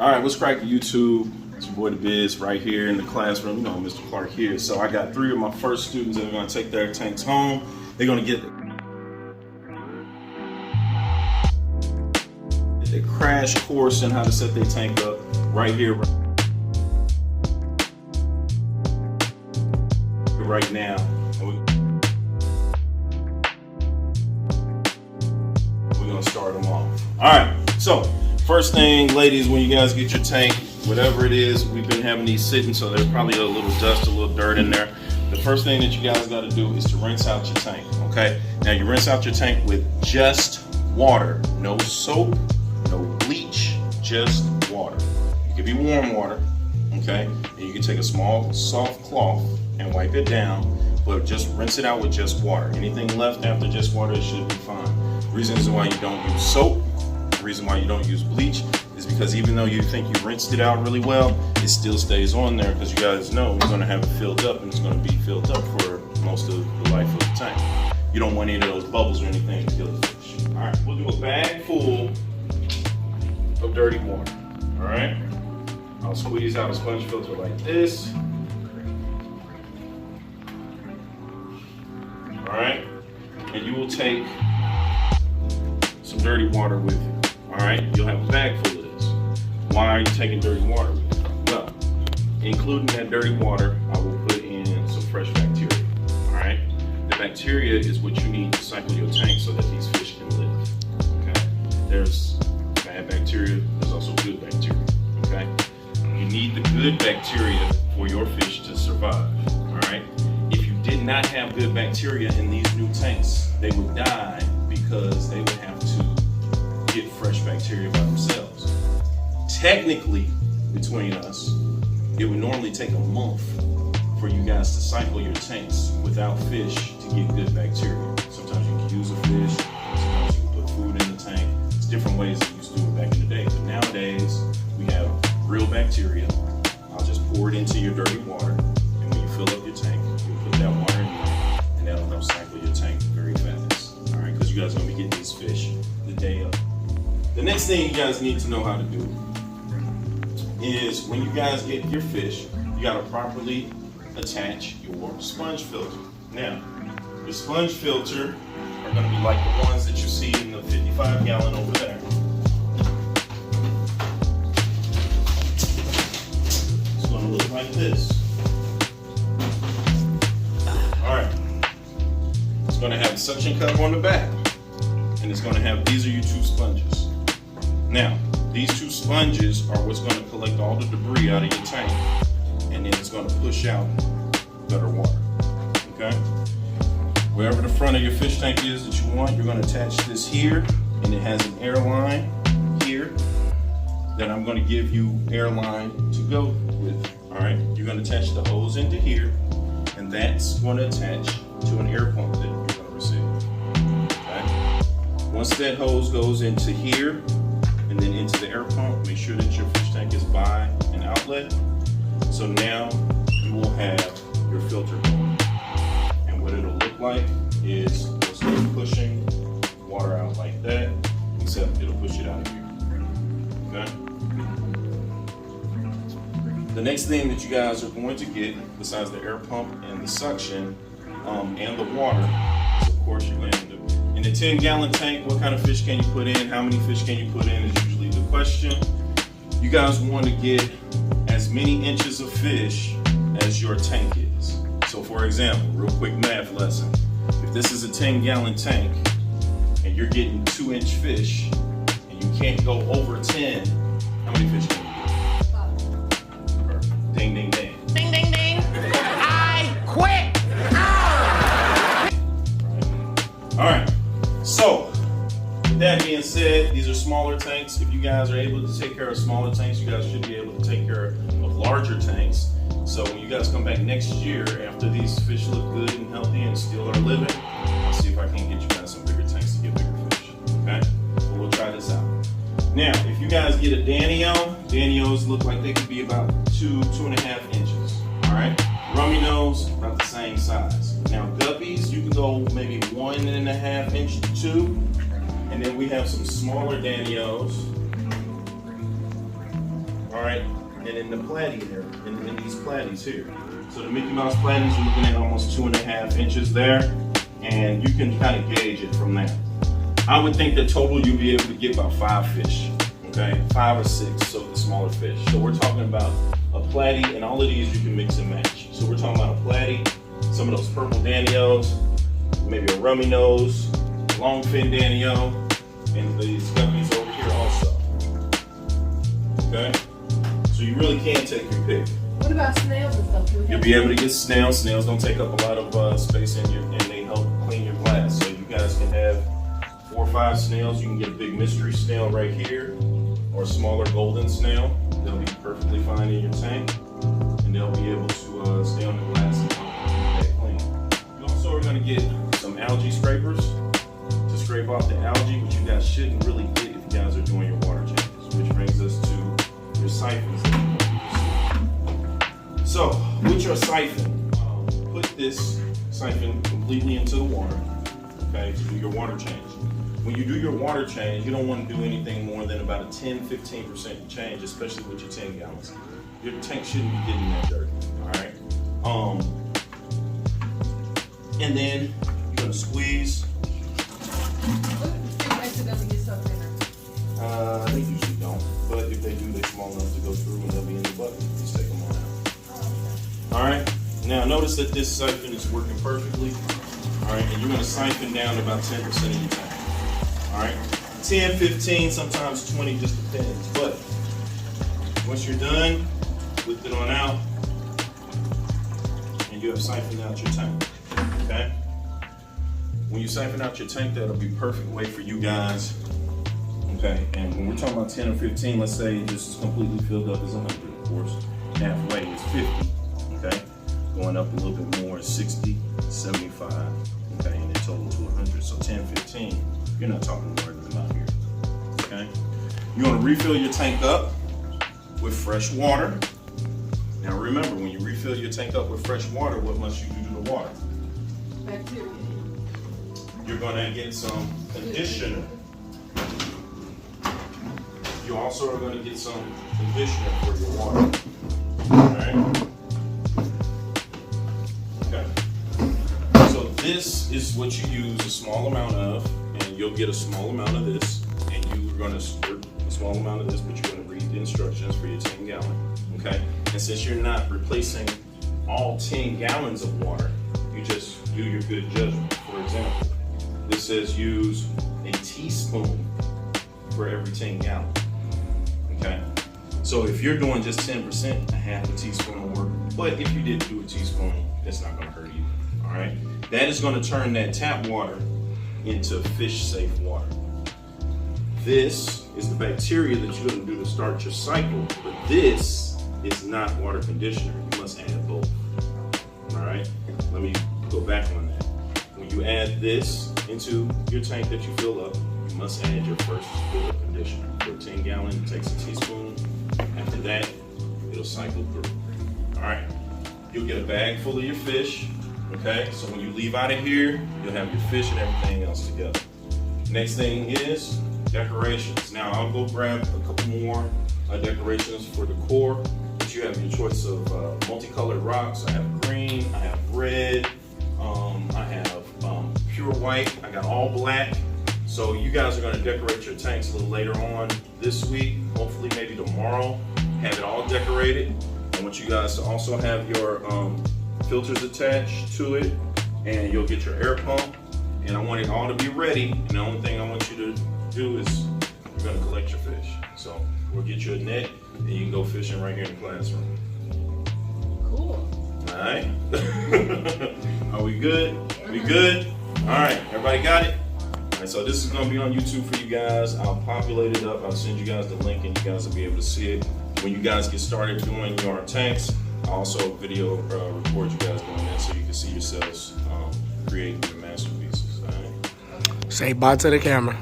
All right, what's cracking YouTube? It's your boy The Biz right here in the classroom. You know, Mr. Clark here. So I got 3 of my first students that are going to take their tanks home. They're going to get the crash course on how to set their tank up right here, right now. We're going to start them off. All right, so first thing, ladies, when you guys get your tank, whatever it is, we've been having these sitting, so there's probably a little dust, a little dirt in there. The first thing that you guys got to do is to rinse out your tank, okay? Now you rinse out your tank with just water, no soap, no bleach, just water. It could be warm water, okay? And you can take a small soft cloth and wipe it down, but just rinse it out with just water. Anything left after just water, it should be fine. The reason is why you don't use soap, the reason why you don't use bleach is because even though you think you rinsed it out really well, it still stays on there because you guys know you're going to have it filled up and it's going to be filled up for most of the life of the tank. You don't want any of those bubbles or anything to kill the fish. All right, we'll do a bag full of dirty water. All right, I'll squeeze out a sponge filter like this. All right, and you will take some dirty water with you. All right, you'll have a bag full of this. Why are you taking dirty water with you? Well, including that dirty water, I will put in some fresh bacteria. All right, the bacteria is what you need to cycle your tank so that these fish can live. Okay, there's bad bacteria, there's also good bacteria. Okay, you need the good bacteria for your fish to survive. All right, if you did not have good bacteria in these new tanks, they would die because they would have to get fresh bacteria by themselves. Technically, between us, it would normally take a month for you guys to cycle your tanks without fish to get good bacteria. Sometimes you can use a fish, sometimes you can put food in the tank. It's different ways that you used to do it back in the day. But nowadays, we have real bacteria. I'll just pour it into your dirty water, and when you fill up your tank, you put that water in there, and that'll help cycle your tank very fast. All right, because you guys are gonna be getting these fish the day of. The next thing you guys need to know how to do is when you guys get your fish, you gotta properly attach your sponge filter. Now, your sponge filter are gonna be like the ones that you see in the 55-gallon over there. It's gonna look like this. All right. It's gonna have a suction cup on the back, and it's gonna have, these are your 2 sponges. Now, these 2 sponges are what's going to collect all the debris out of your tank, and then it's going to push out better water, okay? Wherever the front of your fish tank is that you want, you're going to attach this here, and it has an air line here that I'm going to give you air line to go with, all right? You're going to attach the hose into here, and that's going to attach to an air pump that you're going to receive, okay? Once that hose goes into here, and then into the air pump, make sure that your fish tank is by an outlet. So now you will have your filter going. And what it'll look like is you'll start pushing water out like that, except it'll push it out of here. Okay? The next thing that you guys are going to get, besides the air pump and the suction and the water, is of course you're going to do. In a 10-gallon tank, what kind of fish can you put in? How many fish can you put in is usually the question. You guys want to get as many inches of fish as your tank is. So for example, real quick math lesson. If this is a 10-gallon tank and you're getting 2-inch fish and you can't go over 10, how many fish can you get? 5. Perfect. Ding, ding, ding. Ding, ding, ding. I quit. Right. All right. So, with that being said, these are smaller tanks. If you guys are able to take care of smaller tanks, you guys should be able to take care of larger tanks. So when you guys come back next year, after these fish look good and healthy and still are living, I'll see if I can get you guys some bigger tanks to get bigger fish, okay? So we'll try this out. Now, if you guys get a Danios look like they could be about 2.5 inches, all right? Rummy nose, about the same size. Now guppies, you can go maybe 1.5 inch to 2. And then we have some smaller Danios all right? And in the platy there, in these platies here. So the Mickey Mouse platies, you're looking at almost 2.5 inches there, and you can kind of gauge it from there. I would think that total you'll be able to get about 5 fish, okay? 5 or 6, so the smaller fish. So we're talking about a platy, and all of these you can mix and match. So we're talking about a platy, some of those purple Daniels, maybe a rummy nose, longfin Danio, and these guppies over here also. Okay? So you really can take your pick. What about snails and stuff? You'll be able to get snails. Snails don't take up a lot of space in your, and they help clean your glass. So you guys can have 4 or 5 snails. You can get a big mystery snail right here, or a smaller golden snail. They'll be perfectly fine in your tank, and they'll be able to stay on the glass and keep it clean. You also are going to get some algae scrapers to scrape off the algae, which you guys shouldn't really get if you guys are doing your water changes, which brings us to your siphons that you want to use. So with your siphon, put this siphon completely into the water, okay, to do your water change. When you do your water change, you don't want to do anything more than about a 10-15% change, especially with your 10 gallons. Your tank shouldn't be getting that dirty, all right? And then you're gonna squeeze. They usually don't, but if they do, they're small enough to go through and they'll be in the bucket. Just take them on out. All right. Now notice that this siphon is working perfectly. All right, and you're gonna siphon down to about 10% of your tank. All right, 10, 15, sometimes 20, just depends. But once you're done, lift it on out, and you have siphoned out your tank. Okay. When you siphon out your tank, that'll be a perfect way for you guys. Okay, and when we're talking about 10 or 15, let's say this is completely filled up as 100, of course. Halfway is 50, okay? Going up a little bit more is 60, 75, okay? And then total to 100, so 10, 15, you're not talking more than them out here, okay? You wanna refill your tank up with fresh water. Now remember, when you refill your tank up with fresh water, what must you do to the water? Bacteria. You're gonna get some conditioner. You also are going to get some conditioner for your water. Alright? Okay. So this is what you use a small amount of, and you'll get a small amount of this, and you're going to squirt a small amount of this, but you're going to read the instructions for your 10 gallon. Okay? And since you're not replacing all 10 gallons of water, you just do your good judgment. For example, this says use a teaspoon for every 10 gallons. Okay, so if you're doing just 10%, a half a teaspoon will work. But if you did do a teaspoon, it's not going to hurt you. All right, that is going to turn that tap water into fish-safe water. This is the bacteria that you're going to do to start your cycle, but this is not water conditioner. You must add both. All right, let me go back on that. When you add this into your tank that you fill up, you must add your first fill of conditioner. For 10 gallon, it takes a teaspoon. After that, it'll cycle through. All right, you'll get a bag full of your fish. Okay, so when you leave out of here, you'll have your fish and everything else together. Next thing is decorations. Now I'll go grab a couple more decorations for the core, but you have your choice of multicolored rocks. I have green, I have red, I have pure white, I got all black. So you guys are going to decorate your tanks a little later on this week, hopefully maybe tomorrow, have it all decorated. I want you guys to also have your filters attached to it, and you'll get your air pump, and I want it all to be ready, and the only thing I want you to do is you're going to collect your fish. So we'll get you a net, and you can go fishing right here in the classroom. Cool. All right? Are we good? We good? All right, everybody got it? So this is going to be on YouTube for you guys. I'll populate it up. I'll send you guys the link, and you guys will be able to see it. When you guys get started doing your tanks, I'll also video record you guys doing that so you can see yourselves creating your masterpieces. All right? Say bye to the camera.